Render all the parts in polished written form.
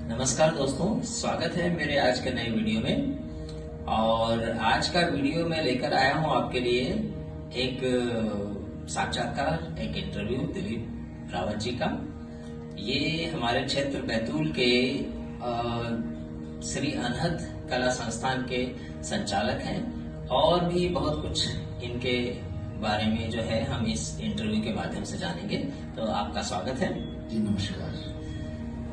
नमस्कार दोस्तों, स्वागत है मेरे आज के नए वीडियो में। और आज का वीडियो मैं लेकर आया हूं आपके लिए एक साक्षात्कार, एक इंटरव्यू दिलीप रावत जी का। ये हमारे क्षेत्र बैतूल के श्री अनहद कला संस्थान के संचालक हैं और भी बहुत कुछ इनके बारे में जो है हम इस इंटरव्यू के माध्यम से जानेंगे। तो आपका स्वागत है जी। नमस्कार।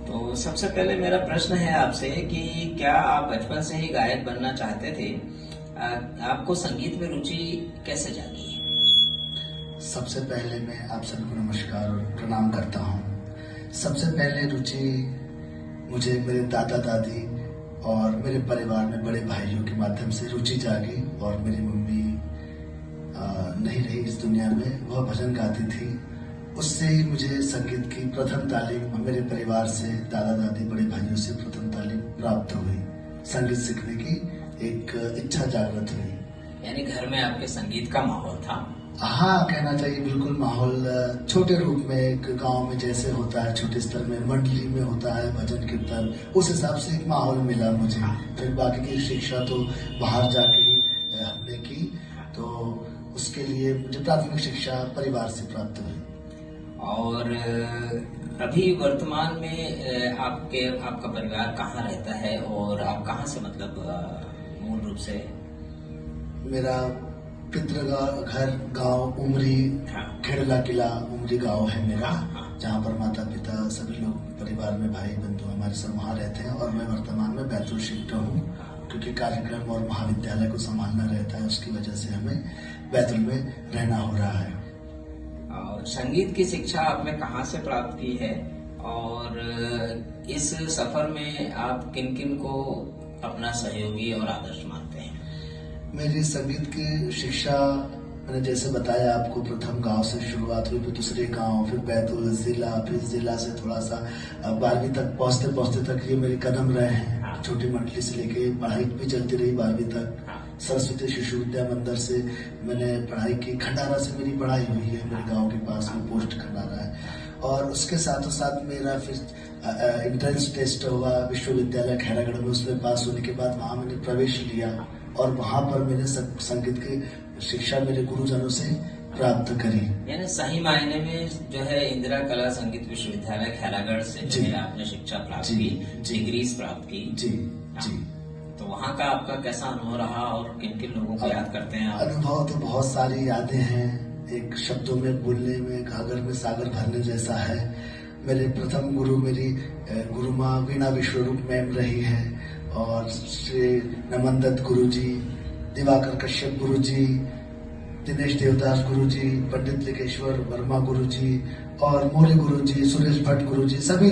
तो सबसे पहले मेरा प्रश्न है आपसे कि क्या आप बचपन से ही गायक बनना चाहते थे? आपको संगीत में रुचि कैसे जागी? सबसे पहले मैं आप सभी को नमस्कार और प्रणाम करता हूँ। सबसे पहले रुचि मुझे मेरे दादा दादी और मेरे परिवार में बड़े भाइयों के माध्यम से रुचि जागी। और मेरी मम्मी नहीं रही इस दुनिया में, वह भजन गाती थी। उससे ही मुझे संगीत की प्रथम तालीम मेरे परिवार से, दादा दादी बड़े भाइयों से प्रथम तालीम प्राप्त हुई। संगीत सीखने की एक इच्छा जागृत हुई। यानी घर में आपके संगीत का माहौल था? हाँ, कहना चाहिए बिल्कुल। माहौल छोटे रूप में एक गांव में जैसे होता है, छोटे स्तर में मंडली में होता है भजन कीर्तन, उस हिसाब से एक माहौल मिला मुझे। फिर बाकी की शिक्षा तो बाहर जाके ही हमने की, तो उसके लिए मुझे प्राथमिक शिक्षा परिवार से प्राप्त हुई। और अभी वर्तमान में आपका परिवार कहाँ रहता है और आप कहाँ से, मतलब मूल रूप से? मेरा पितृ घर गांव उमरी, खेड़ला किला उमरी गांव है मेरा, जहाँ पर माता पिता सभी लोग परिवार में भाई बंधु हमारे सब वहाँ रहते हैं। और मैं वर्तमान में बैतूल शिफ्ट हूँ, क्योंकि कार्यक्रम और महाविद्यालय को संभालना रहता है, उसकी वजह से हमें बैतूल में रहना हो रहा है। और संगीत की शिक्षा आपने कहाँ से प्राप्त की है और इस सफर में आप किन किन को अपना सहयोगी और आदर्श मानते हैं? मेरी संगीत की शिक्षा मैंने जैसे बताया आपको, प्रथम गांव से शुरुआत हुई, फिर दूसरे गांव, फिर बैतूल जिला, फिर जिला से थोड़ा सा 12वीं तक पहुंचते पहुंचते तक ये मेरे कदम रहे हैं। छोटी मंडली से लेके पढ़ाई भी चलती रही 12वीं तक। सरस्वती शिशु विद्या मंदिर से मैंने पढ़ाई की। खंडारा से मेरी पढ़ाई हुई है, मेरे गांव के पास में पोस्ट खंडारा है। और उसके साथ साथ मेरा फिर एंट्रेंस टेस्ट हुआ विश्वविद्यालय खैरागढ़ में। उसमें पास होने के बाद वहाँ मैंने प्रवेश लिया और वहाँ पर मैंने संगीत की शिक्षा मेरे गुरुजनों से प्राप्त करी। यानी सही मायने में जो है इंदिरा कला संगीत विश्वविद्यालय खैरागढ़ से जो है आपने शिक्षा प्राप्त की, डिग्रीज प्राप्त की। जी जी। तो वहाँ का आपका कैसा अनुभव रहा और किन किन लोगों को याद करते हैं आप? अनुभव तो बहुत सारी यादें हैं, एक शब्दों में बोलने में घाघर में सागर भरने जैसा है। मेरे प्रथम गुरु मेरी गुरु माँ वीणा विश्वरूप मैम रही है, और श्री नमन दत्त गुरु जी, दिवाकर कश्यप गुरु जी, दिनेश देवदास गुरु जी, पंडित लिंगेश्वर वर्मा गुरु जी और मोरे गुरु जी, सुरेश भट्ट गुरु जी, सभी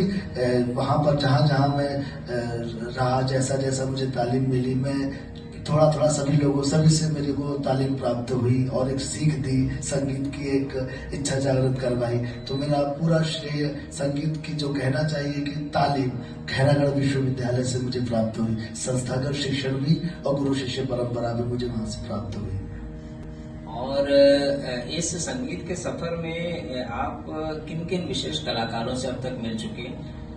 वहाँ पर जहाँ जहाँ मैं रहा, जैसा जैसा मुझे तालीम मिली, मैं थोड़ा थोड़ा सभी लोगों सभी से मेरे को तालीम प्राप्त हुई और एक सीख दी, संगीत की एक इच्छा जागृत करवाई। तो मेरा पूरा श्रेय संगीत की जो कहना चाहिए कि तालीम खैरागढ़ विश्वविद्यालय से मुझे प्राप्त हुई। संस्थागत शिक्षण भी और गुरु शिष्य परंपरा भी मुझे वहाँ से प्राप्त हुई। और इस संगीत के सफर में आप किन किन विशेष कलाकारों से अब तक मिल चुके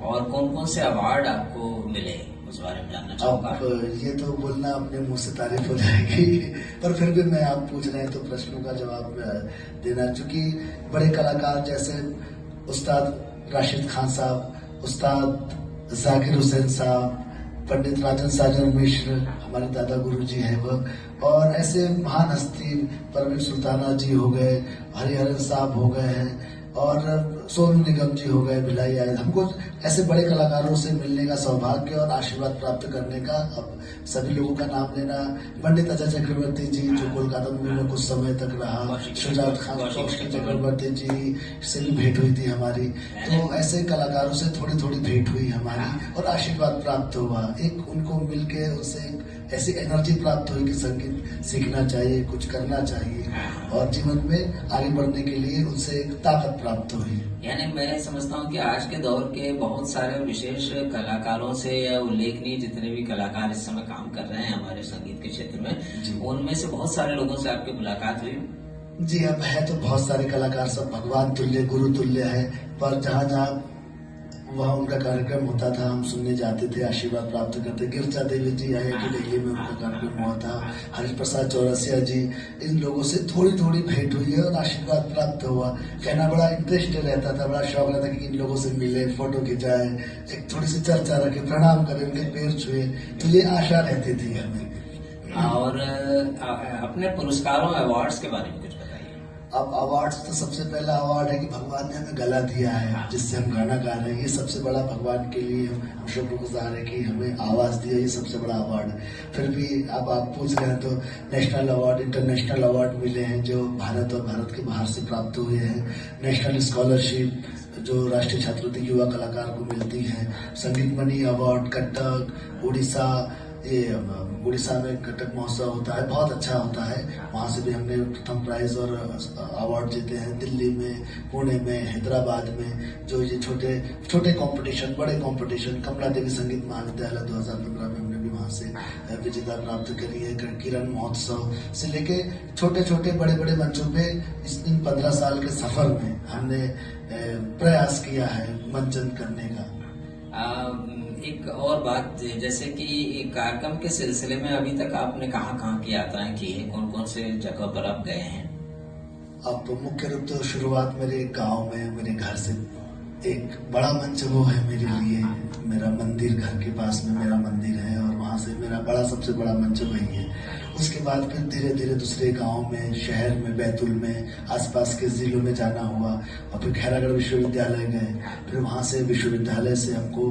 और कौन कौन से अवार्ड आपको मिले, उस बारे में जानना चाहूँगा। अब ये तो बोलना अपने मुंह से तारीफ हो जाएगी, पर फिर भी मैं, आप पूछ रहे हैं तो प्रश्नों का जवाब देना। चूंकि बड़े कलाकार जैसे उस्ताद राशिद खान साहब, उस्ताद जाकिर हुसैन साहब, पंडित राजन साजन मिश्र हमारे दादा गुरु जी हैं वह, और ऐसे महान हस्ती परवीन सुल्ताना जी हो गए, हरिहरन साहब हो गए हैं, और सोनू निगम जी हो गए, भिलाई आए। हमको ऐसे बड़े कलाकारों से मिलने का सौभाग्य और आशीर्वाद प्राप्त करने का, अब सभी लोगों का नाम लेना, पंडित अजय चक्रवर्ती जी जो कोलकाता मूवी में कुछ समय तक रहा, शुजात खान चक्रवर्ती जी से भी भेंट हुई थी हमारी। तो ऐसे कलाकारों से थोड़ी थोड़ी भेंट हुई हमारी और आशीर्वाद प्राप्त हुआ। एक उनको मिलके उनसे ऐसी एनर्जी प्राप्त हुई कि संगीत सीखना चाहिए, कुछ करना चाहिए और जीवन में आगे बढ़ने के लिए उनसे एक ताकत प्राप्त हुई। यानी मैं समझता हूँ कि आज के दौर के बहुत सारे विशेष कलाकारों से या उल्लेखनीय जितने भी कलाकार इस समय काम कर रहे हैं हमारे संगीत के क्षेत्र में, उनमें से बहुत सारे लोगों से आपकी मुलाकात हुई? जी, अब है तो बहुत सारे कलाकार सब भगवान तुल्य गुरु तुल्य है, पर जहाँ जहाँ वहाँ उनका कार्यक्रम होता था, हम सुनने जाते थे, आशीर्वाद प्राप्त करते। गिरजा देवी जी IIT दिल्ली में उनका कार्यक्रम हुआ था, हरिप्रसाद चौरसिया जी, इन लोगों से थोड़ी थोड़ी भेंट हुई है और आशीर्वाद प्राप्त हुआ। कहना बड़ा इंटरेस्ट रहता था, बड़ा शौक रहता कि इन लोगों से मिले, फोटो खिंचाए, एक थोड़ी सी चर्चा रखे, प्रणाम करें, उनके पैर छुए, तो ये आशा रहती थी हमें। और अपने पुरस्कारों अवार्ड्स के बारे में कुछ बताइए। अब अवार्ड्स तो सबसे पहला अवार्ड है कि भगवान ने हमें गला दिया है, जिससे हम गाना गा रहे हैं। ये सबसे बड़ा भगवान के लिए हम शुक्रगुजार है कि हमें आवाज दिया, ये सबसे बड़ा अवार्ड है। फिर भी अब आप पूछ रहे हैं तो नेशनल अवार्ड, इंटरनेशनल अवार्ड मिले हैं जो भारत और भारत के बाहर से प्राप्त हुए हैं। नेशनल स्कॉलरशिप जो राष्ट्रीय छात्रवृत्ति युवा कलाकार को मिलती है, संगीत मणि अवार्ड, कटक, उड़ीसा, ये उड़ीसा में कटक महोत्सव होता है, बहुत अच्छा होता है, वहाँ से भी हमने प्रथम प्राइज और अवार्ड जीते हैं। दिल्ली में, पुणे में, हैदराबाद में जो ये छोटे छोटे कंपटीशन, बड़े कंपटीशन, कमला देवी संगीत महाविद्यालय 2015 में हमने भी वहाँ से विजेता प्राप्त करी है। किरण महोत्सव से लेके छोटे छोटे बड़े बड़े मंचों पे इन 15 साल के सफर में हमने प्रयास किया है मंचन करने का। एक और बात, जैसे कि कार्यक्रम के सिलसिले में अभी तक आपने कहाँ की यात्राएं की है, कौन कौन से जगह पर आप गए हैं? अब तो मुख्य रूप तो शुरुआत मेरे गांव में, मेरे घर से एक बड़ा मंच वो है मेरे लिए, मेरा मंदिर, घर के पास में मेरा मंदिर है और वहाँ से मेरा बड़ा सबसे बड़ा मंच वही है। उसके बाद फिर धीरे धीरे दूसरे गांव में, शहर में, बैतूल में, आसपास के जिलों में जाना हुआ और फिर खैरागढ़ विश्वविद्यालय गए। फिर वहाँ से विश्वविद्यालय से हमको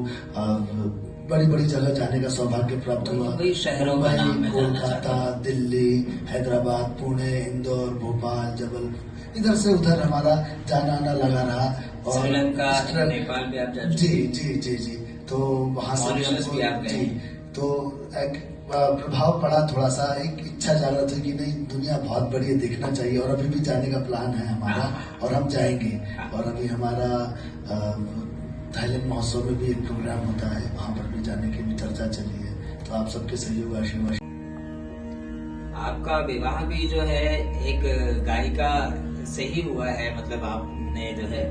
बड़ी बड़ी जगह जाने का सौभाग्य प्राप्त हुआ। शहरों का नाम मैं कोलकाता, दिल्ली, हैदराबाद, पुणे, इंदौर, भोपाल, जबलपुर, इधर से उधर हमारा जाना आना लगा रहा। और श्रीलंका, नेपाल भी आप जा चुके? जी। तो वहाँ से भी आप गए? तो एक प्रभाव पड़ा थोड़ा सा, एक इच्छा जागृत हुई कि नहीं, दुनिया बहुत बड़ी है, देखना चाहिए। और अभी भी जाने का प्लान है हमारा और हम जाएंगे। और अभी हमारा थाईलैंड महोत्सव में भी एक प्रोग्राम होता है, वहाँ पर भी जाने की भी चर्चा चली है। तो आप सबके सहयोग आशीर्वाद। आपका विवाह भी जो है एक गायिका से ही हुआ है, मतलब आपने जो है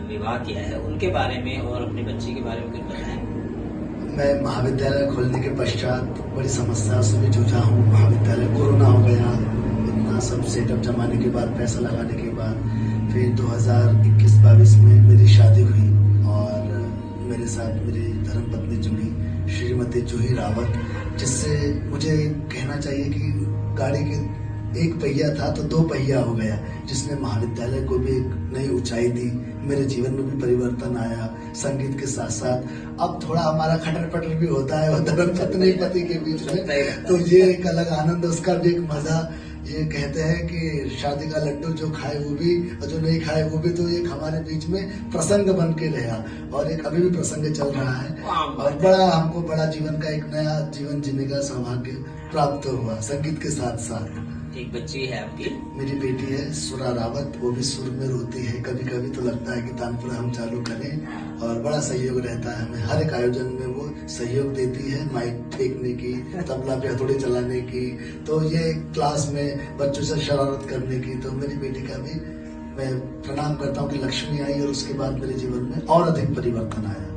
विवाह किया है, उनके बारे में और अपनी बच्ची के बारे में कुछ बताएं। मैं महाविद्यालय खोलने के पश्चात बड़ी समस्या से भी जूझा हूँ। महाविद्यालय कोरोना हो गया, इतना सब सेटअप जमाने के बाद, पैसा लगाने के बाद, फिर 2021-22 में मेरी शादी हुई और मेरे साथ मेरी धर्मपत्नी जुड़ी, श्रीमती जूही रावत, जिससे मुझे कहना चाहिए कि गाड़ी के एक पहिया था तो 2 पहिया हो गया, जिसने महाविद्यालय को भी एक नई ऊंचाई दी। मेरे जीवन में भी परिवर्तन आया संगीत के साथ साथ। अब थोड़ा हमारा खटर पटर भी होता है धर्म पत्नी पति के बीच में, तो ये एक अलग आनंद, उसका भी एक मजा। ये कहते हैं कि शादी का लड्डू जो खाए वो भी और जो नहीं खाए वो भी, तो एक हमारे बीच में प्रसंग बन के रहा और एक अभी भी प्रसंग चल रहा है। और बड़ा हमको बड़ा जीवन का एक नया जीवन जीने का सौभाग्य प्राप्त हुआ संगीत के साथ साथ। एक बच्ची है आपकी? मेरी बेटी है सुरा रावत, वो भी सुर में रोती है। कभी कभी तो लगता है कि तानपुरा हम चालू करें और बड़ा सहयोग रहता है हमें। हर एक आयोजन में वो सहयोग देती है, माइक फेंकने की, तबला पे हथौड़ी चलाने की, तो ये क्लास में बच्चों से शरारत करने की। तो मेरी बेटी का भी मैं प्रणाम करता हूँ कि लक्ष्मी आई और उसके बाद मेरे जीवन में और अधिक परिवर्तन आया।